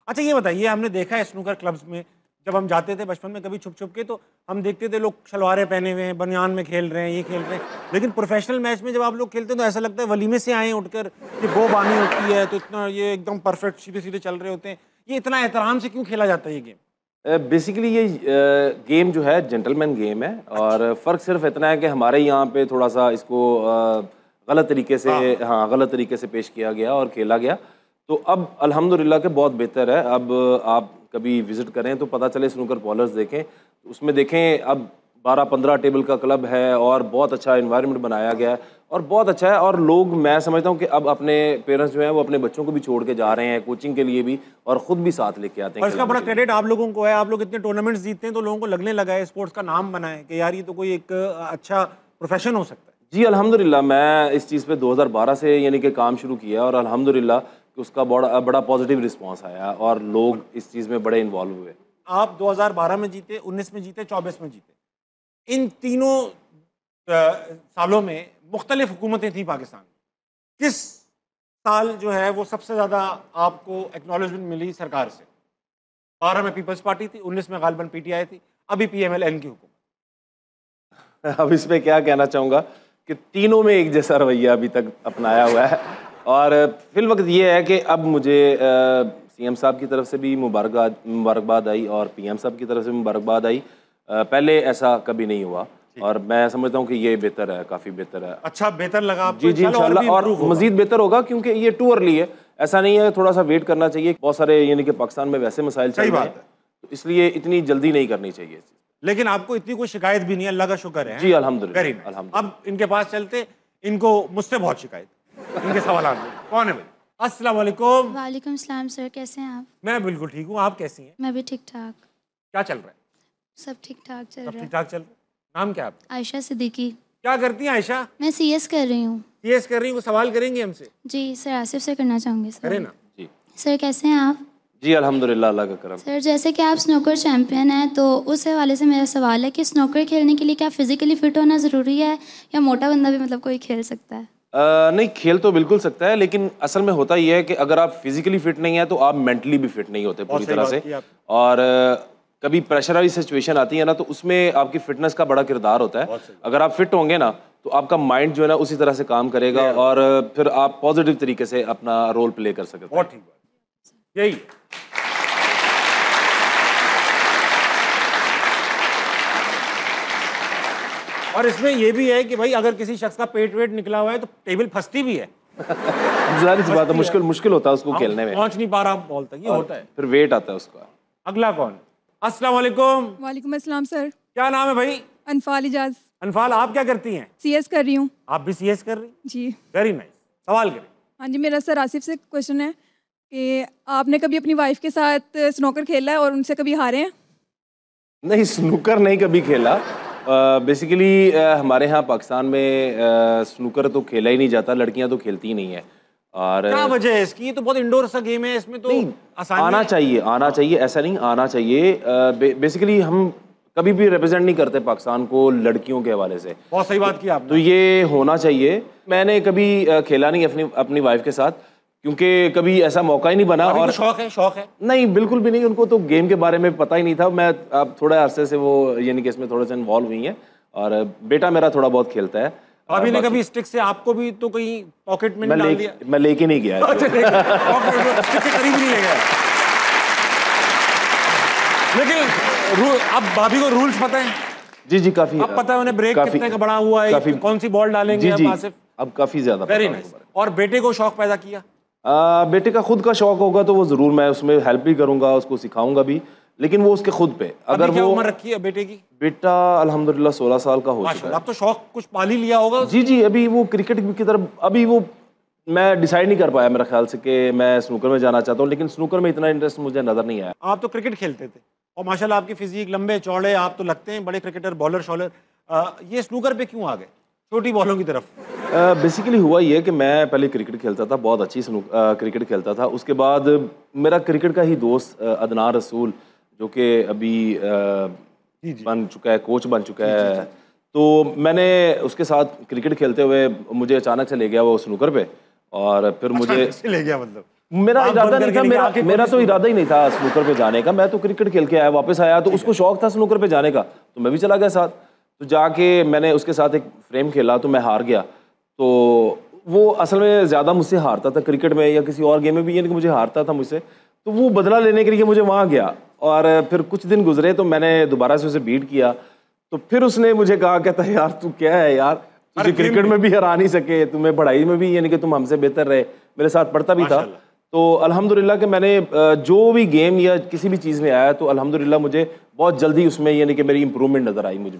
अच्छा ये बताइए, हमने देखा है स्नूकर क्लब्स में जब हम जाते थे बचपन में कभी छुप छुप के, तो हम देखते थे लोग शलवारें पहने हुए हैं, बनियान में खेल रहे हैं, ये खेल रहे हैं। लेकिन प्रोफेशनल मैच में जब आप लोग खेलते हैं तो ऐसा लगता है वलीमे से आए उठकर, ये गो बानी होती है तो इतना ये एकदम परफेक्ट सीधे सीधे चल रहे होते हैं। ये इतना एहतराम से क्यों खेला जाता है ये गेम? बेसिकली ये गेम जो है जेंटलमैन गेम है। और फ़र्क सिर्फ इतना है कि हमारे यहाँ पे थोड़ा सा इसको गलत तरीके से गलत तरीके से पेश किया गया और खेला गया। तो अब अल्हम्दुलिल्लाह के बहुत बेहतर है। अब आप कभी विज़िट करें तो पता चले स्नूकर पॉलर्स देखें, उसमें देखें अब 12-15 टेबल का क्लब है और बहुत अच्छा एनवायरनमेंट बनाया गया है और बहुत अच्छा है। और लोग, मैं समझता हूँ कि अब अपने पेरेंट्स जो हैं वो अपने बच्चों को भी छोड़ के जा रहे हैं कोचिंग के लिए भी, और ख़ुद भी साथ लेके आते हैं। और इसका बड़ा क्रेडिट आप लोगों को है। आप लोग इतने टूर्नामेंट्स जीतते हैं तो लोगों को लगने लगा है, स्पोर्ट्स का नाम बना है कि यार ये तो कोई एक अच्छा प्रोफेशन हो सकता है। जी अल्हम्दुलिल्लाह, मैं इस चीज़ पे 2012 से यानी कि काम शुरू किया और अल्हम्दुलिल्लाह कि उसका बड़ा पॉजिटिव रिस्पांस आया और लोग इस चीज़ में बड़े इन्वॉल्व हुए। आप 2012 में जीते, 19 में जीते, 24 में जीते। इन तीनों सालों में मुख्तलिफ हुकूमतें थी पाकिस्तान। किस साल जो है वो सबसे ज़्यादा आपको एक्नॉलेजमेंट मिली सरकार से? 12 में पीपल्स पार्टी थी, 19 में गालिबन PTI थी, अभी PMLN की हुकूमत। अब इसमें क्या कहना चाहूँगा कि तीनों में एक जैसा रवैया अभी तक अपनाया हुआ है। और फिल वक्त ये है कि अब मुझे CM साहब की तरफ से भी मुबारकबाद आई और PM साहब की तरफ से मुबारकबाद आई। पहले ऐसा कभी नहीं हुआ और मैं समझता हूँ कि ये बेहतर है, काफ़ी बेहतर है। अच्छा, बेहतर लगा आपको? जी इंशाल्लाह, और मज़ीद बेहतर होगा क्योंकि ये टू अर्ली है। ऐसा नहीं है, थोड़ा सा वेट करना चाहिए। बहुत सारे यानी कि पाकिस्तान में वैसे मसाइल चल रहे हैं, तो इसलिए इतनी जल्दी नहीं करनी चाहिए। लेकिन आपको इतनी कोई शिकायत भी नहीं है, अल्लाह का शुक्र है। जी अल्हम्दुलिल्लाह। अब इनके पास चलते, इनको मुझसे बहुत शिकायत, इनके सवाल कौन है भाई? अस्सलाम वालेकुम। वालेकुम सलाम सर, कैसे हैं आप? मैं बिल्कुल ठीक हूँ, आप कैसी हैं? मैं भी ठीक ठाक। क्या चल रहा है? सब ठीक ठाक चल रहा है। ठीक ठाक चल रहा है। नाम क्या है आपका? आयशा सिद्दीकी। क्या करती हैं आयशा? मैं CS कर रही हूँ। CS कर रही हूँ, सवाल करेंगे हमसे? जी सर, आसिफ से करना चाहूँगी सर। करें ना जी। सर कैसे हैं आप? जी अल्हम्दुलिल्लाह, अल्लाह का करम। सर जैसे कि आप स्नूकर चैम्पियन हैं, तो उस हवाले से मेरा सवाल है कि स्नूकर खेलने के लिए क्या फ़िज़िकली फ़िट होना ज़रूरी है या मोटा बंदा भी मतलब कोई खेल सकता है? नहीं, खेल तो बिल्कुल सकता है, लेकिन असल में होता ये है कि अगर आप फिजिकली फिट नहीं है तो आप मेंटली भी फिट नहीं होते पूरी तरह से। और कभी प्रेशराइज सिचुएशन आती है ना, तो उसमें आपकी फिटनेस का बड़ा किरदार होता है। अगर आप फिट होंगे ना तो आपका माइंड जो है ना उसी तरह से काम करेगा और फिर आप पॉजिटिव तरीके से अपना रोल प्ले कर सकते हैं। बहुत ठीक बात, यही। और इसमें यह भी है कि भाई अगर किसी शख्स का पेट वेट निकला हुआ है तो टेबल फंसती भी है। जाहिर सी बात है, मुश्किल होता है उसको खेलने में, पहुंच नहीं पा रहा बॉल तक, ये होता है। फिर वेट आता है उसका। अगला कौन? अस्सलाम वालेकुम। वालेकुम अस्सलाम सर। क्या नाम है भाई? अनफाल इजाज। अनफाल, आप क्या करती हैं? CS कर रही हूँ। आप भी CS कर रही? जी। Very nice. सवाल करें। हाँ जी, मेरा सर आसिफ से क्वेश्चन है कि आपने कभी अपनी वाइफ के साथ स्नूकर खेला है और उनसे कभी हारे हैं? नहीं, स्नूकर नहीं कभी खेला। बेसिकली हमारे यहाँ पाकिस्तान में स्नूकर तो खेला ही नहीं जाता, लड़कियाँ तो खेलती ही नहीं है। और क्या वजह है इसकी? ये तो बहुत इंडोर सा गेम है, इसमें तो आना चाहिए, ऐसा नहीं, आना चाहिए। बेसिकली हम कभी भी रिप्रेजेंट नहीं करते पाकिस्तान को लड़कियों के हवाले से। बहुत सही बात की आपने। तो ये होना चाहिए। मैंने कभी खेला नहीं अपनी वाइफ के साथ, क्योंकि कभी ऐसा मौका ही नहीं बना। और शौक है? नहीं, बिल्कुल भी नहीं। उनको तो गेम के बारे में पता ही नहीं था। मैं अब थोड़े अरसे से वो यानी कि इसमें थोड़े से इन्वॉल्व हुई हैं और बेटा मेरा थोड़ा बहुत खेलता है। अभी ने कभी स्टिक से आपको भी तो कहीं पॉकेट में डाल दिया? मैं लेके नहीं गया। स्टिक के करीब नहीं ले गया। लेकिन अब भाभी को रूल्स पता है? जी काफी। अब पता है उन्हें ब्रेक कितने का बड़ा हुआ है, कौन सी बॉल डालेंगे अब काफी ज्यादा। Very nice. और बेटे को शौक पैदा किया? बेटे का खुद का शौक होगा तो वो जरूर मैं उसमें हेल्प भी करूंगा, उसको सिखाऊंगा भी, लेकिन वो उसके खुद पे। अगर क्या वो उम्र रखी है बेटे की? बेटा अल्हम्दुलिल्लाह 16 साल का हो चुका है। अब तो शौक कुछ पाल ही लिया होगा। जी अभी वो क्रिकेट की तरफ, अभी वो मैं डिसाइड नहीं कर पाया मेरा ख्याल से कि मैं स्नूकर में जाना चाहता हूँ, लेकिन स्नूकर में इतना इंटरेस्ट मुझे नजर नहीं आया। आप तो क्रिकेट खेलते थे और माशाल्लाह आपकी फिजिक, लंबे चौड़े, आप तो लगते हैं बड़े क्रिकेटर, बॉलर शॉलर। ये स्नूकर पे क्यों आ गए, छोटी बॉलों की तरफ? बेसिकली हुआ ये कि मैं पहले क्रिकेट खेलता था, बहुत अच्छी क्रिकेट खेलता था। उसके बाद मेरा क्रिकेट का ही दोस्त अदनान रसूल, जो कि अभी बन चुका है, कोच बन चुका है, तो मैंने उसके साथ क्रिकेट खेलते हुए मुझे अचानक से ले गया वो स्नूकर पे। और फिर मुझे ले गया मतलब मेरा आँख इरादा बंद नहीं करके था, लेकिन आंखें मेरा खोली तो से इरादा ही नहीं था स्नूकर पे जाने का। मैं तो क्रिकेट खेल के आया, वापस आया तो उसको शौक था स्नूकर पे जाने का, तो मैं भी चला गया साथ। तो जाके मैंने उसके साथ एक फ्रेम खेला तो मैं हार गया। तो वो असल में ज़्यादा मुझसे हारता था क्रिकेट में या किसी और गेम में भी, यानी कि मुझे हारता था मुझसे। तो वो बदला लेने के लिए मुझे वहाँ गया और फिर कुछ दिन गुजरे तो मैंने दोबारा से उसे बीट किया। तो फिर उसने मुझे कहा, कहता है यार तू क्या है यार, तुझे क्रिकेट में भी हरा नहीं सके, तुम्हें पढ़ाई में भी यानी कि तुम हमसे बेहतर रहे, मेरे साथ पढ़ता भी था। तो अल्हम्दुलिल्लाह कि मैंने जो भी गेम या किसी भी चीज़ में आया तो अल्हम्दुलिल्लाह मुझे बहुत जल्दी उसमें यानी कि मेरी इंप्रूवमेंट नज़र आई मुझे।